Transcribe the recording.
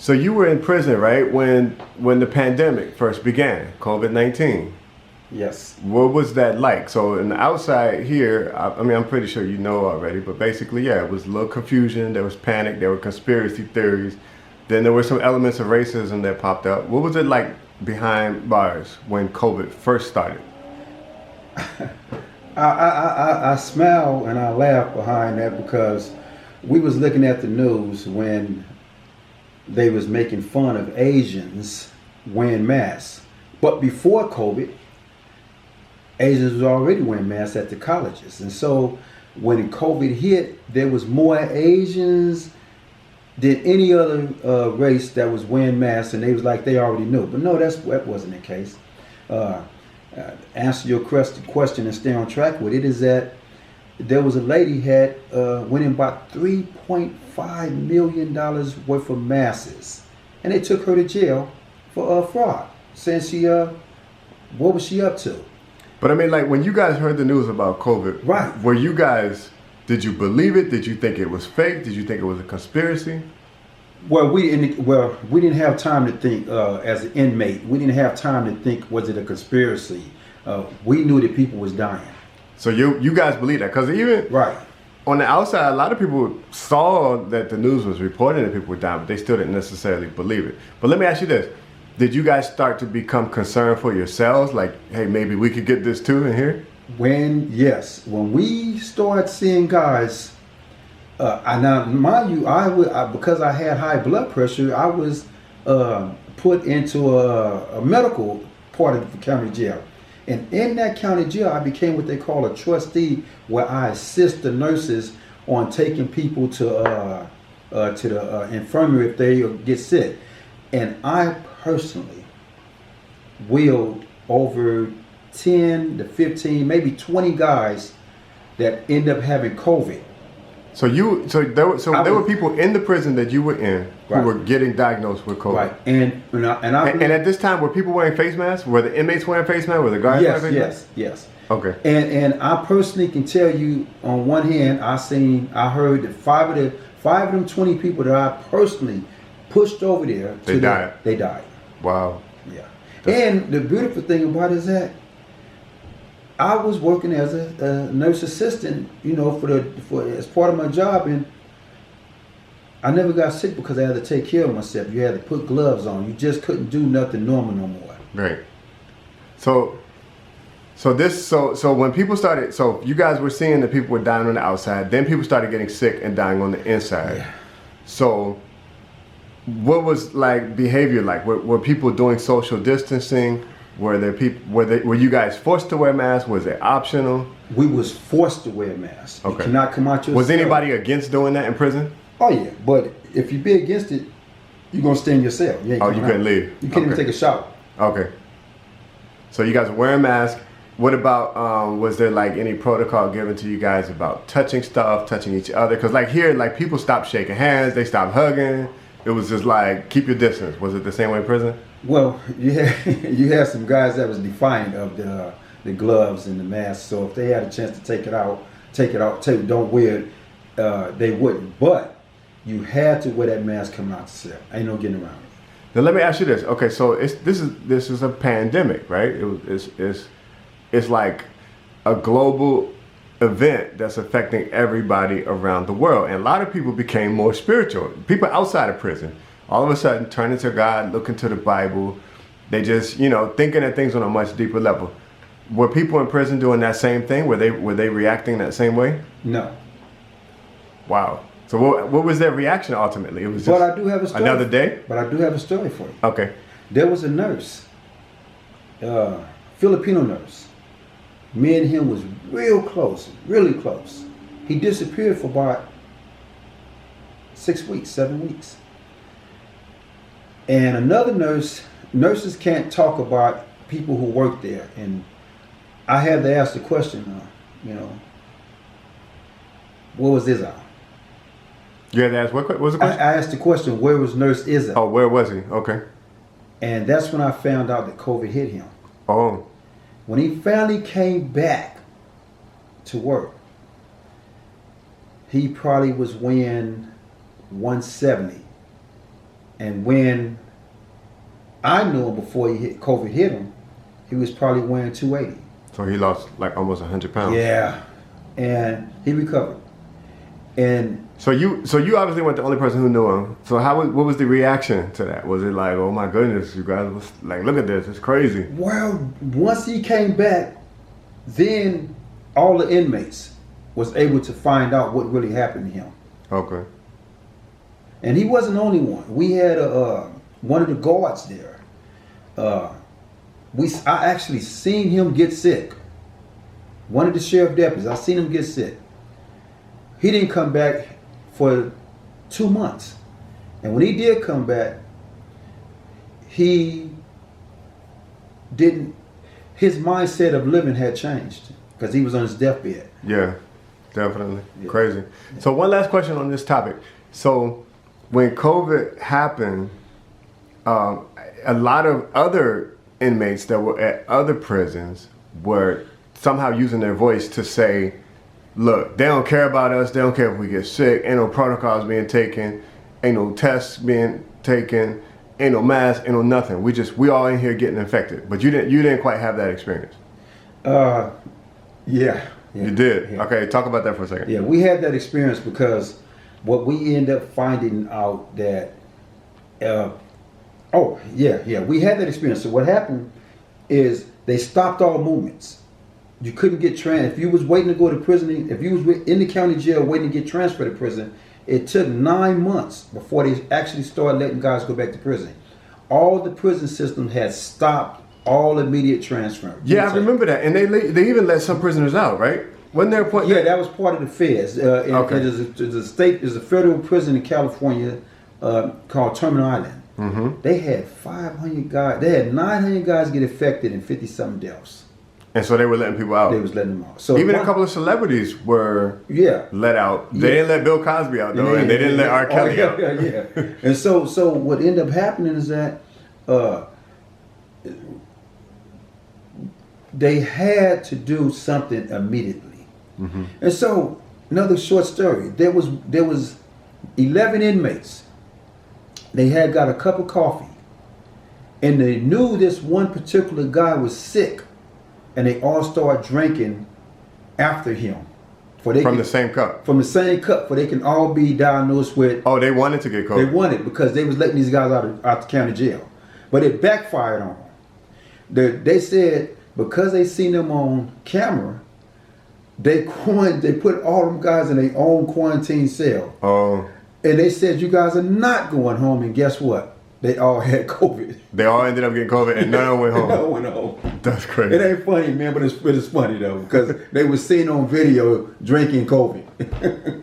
So you were in prison, right, when the pandemic first began, COVID-19. Yes. What was that like? So in the outside here, I mean, I'm pretty sure you know already, but basically, yeah, it was a little confusion. There was panic. There were conspiracy theories. Then there were some elements of racism that popped up. What was it like behind bars when COVID first started? I smile and I laugh behind that because we was looking at the news when they was making fun of Asians wearing masks. But before COVID, Asians was already wearing masks at the colleges. And so when COVID hit, there was more Asians than any other race that was wearing masks, and they was like they already knew. But no, that wasn't the case. Answer your question and stay on track with it is that there was a lady had went and bought $3.5 million worth of masks, and they took her to jail for fraud. Saying she what was she up to? But I mean, like when you guys heard the news about COVID, right? Were you guys? Did you believe it? Did you think it was fake? Did you think it was a conspiracy? Well, we didn't have time to think as an inmate. We didn't have time to think, was it a conspiracy? We knew that people was dying. So you guys believe that? Because even right on the outside, a lot of people saw that the news was reporting that people were dying, but they still didn't necessarily believe it. But let me ask you this. Did you guys start to become concerned for yourselves? Like, hey, maybe we could get this too in here? When we started seeing guys, now mind you, because I had high blood pressure, I was put into a medical part of the county jail, and in that county jail, I became what they call a trustee, where I assist the nurses on taking people to the infirmary if they get sick, and I personally willed over 10 to 15, maybe 20 guys that end up having COVID. So there were people in the prison that you were in who were getting diagnosed with COVID. Right, and at this time, were people wearing face masks? Were the inmates wearing face masks? Were the guards wearing face masks? Yes. Okay. And I personally can tell you, on one hand, I heard that five of them 20 people that I personally pushed over there, they died. Wow. Yeah. And the beautiful thing about it is that I was working as a nurse assistant, for as part of my job, and I never got sick because I had to take care of myself. You had to put gloves on. You just couldn't do nothing normal no more. Right. So when people started, so you guys were seeing that people were dying on the outside, then people started getting sick and dying on the inside. Yeah. So what was like behavior like? Were people doing social distancing? Were you guys forced to wear masks? Was it optional? We was forced to wear masks. Okay. You cannot come out your Was cell. anybody against doing that in prison? Oh yeah, but if you be against it, you're gonna stay in your cell. You couldn't leave. You can't even take a shower. Okay. So you guys were wearing masks. What about, was there like any protocol given to you guys about touching stuff, touching each other? Because like here, like people stopped shaking hands, they stopped hugging. It was just like, keep your distance. Was it the same way in prison? Well, you had some guys that was defiant of the gloves and the mask. So if they had a chance to take it out, don't wear it, they wouldn't. But you had to wear that mask coming out the cell. Ain't no getting around it. Now let me ask you this. Okay, so this is a pandemic, right? It's like a global event that's affecting everybody around the world, and a lot of people became more spiritual. People outside of prison all of a sudden turning to God, looking to the Bible. They just, thinking at things on a much deeper level. Were people in prison doing that same thing? Were they reacting that same way? No. Wow. So what was their reaction ultimately? It was just I do have a story. Another day? But I do have a story for you. Okay. There was a nurse, Filipino nurse. Me and him was real close, really close. He disappeared for about 7 weeks. And another nurses can't talk about people who work there. And I had to ask the question, what was Izzo? You had to ask, what was the question? I asked the question, where was Nurse Izzo? Oh, where was he? Okay. And that's when I found out that COVID hit him. Oh. When he finally came back to work, he probably was weighing 170. And when I knew him before COVID hit him, he was probably weighing 280. So he lost like almost 100 pounds. Yeah, and he recovered. And so you obviously weren't the only person who knew him. So what was the reaction to that? Was it like, oh my goodness, you guys was like, look at this, it's crazy? Well, once he came back, then all the inmates was able to find out what really happened to him. Okay. And he wasn't the only one. We had one of the guards there. I actually seen him get sick. One of the sheriff deputies, I seen him get sick. He didn't come back for 2 months. And when he did come back, his mindset of living had changed because he was on his deathbed. Yeah, definitely. Yeah. Crazy. So one last question on this topic. So when COVID happened, a lot of other inmates that were at other prisons were somehow using their voice to say, look, they don't care about us. They don't care if we get sick. Ain't no protocols being taken. Ain't no tests being taken. Ain't no mask. Ain't no nothing. We all in here getting infected. But you didn't quite have that experience. Yeah. You did? Yeah. Okay, talk about that for a second. Yeah, we had that experience because what we ended up finding out that, we had that experience. So what happened is they stopped all movements. You couldn't get if you was waiting to go to prison, if you was in the county jail waiting to get transferred to prison, it took 9 months before they actually started letting guys go back to prison. All the prison systems had stopped all immediate transfer. Yeah, I remember that. And they even let some prisoners out, right? Wasn't there a point? Yeah, that was part of the feds. Okay. There's a federal prison in California called Terminal Island. Mm-hmm. They had 500 guys. They had 900 guys get infected and 50-something deaths. And so they were letting people out. They was letting them out. So even a couple of celebrities were let out. They didn't let Bill Cosby out though, and they didn't let R. Kelly out. Yeah. And so what ended up happening is that they had to do something immediately. Mm-hmm. And so another short story. There was 11 inmates. They had got a cup of coffee, and they knew this one particular guy was sick. And they all start drinking after him. From the same cup? From the same cup, for they can all be diagnosed with... Oh, they wanted to get COVID? They wanted, because they was letting these guys out the county jail. But it backfired on them. They said, because they seen them on camera, they put all them guys in their own quarantine cell. Oh. And they said, you guys are not going home, and guess what? They all had COVID. They all ended up getting COVID, and none of them went home. None went home. That's crazy. It ain't funny, man, but it's funny though, because they were seen on video drinking COVID.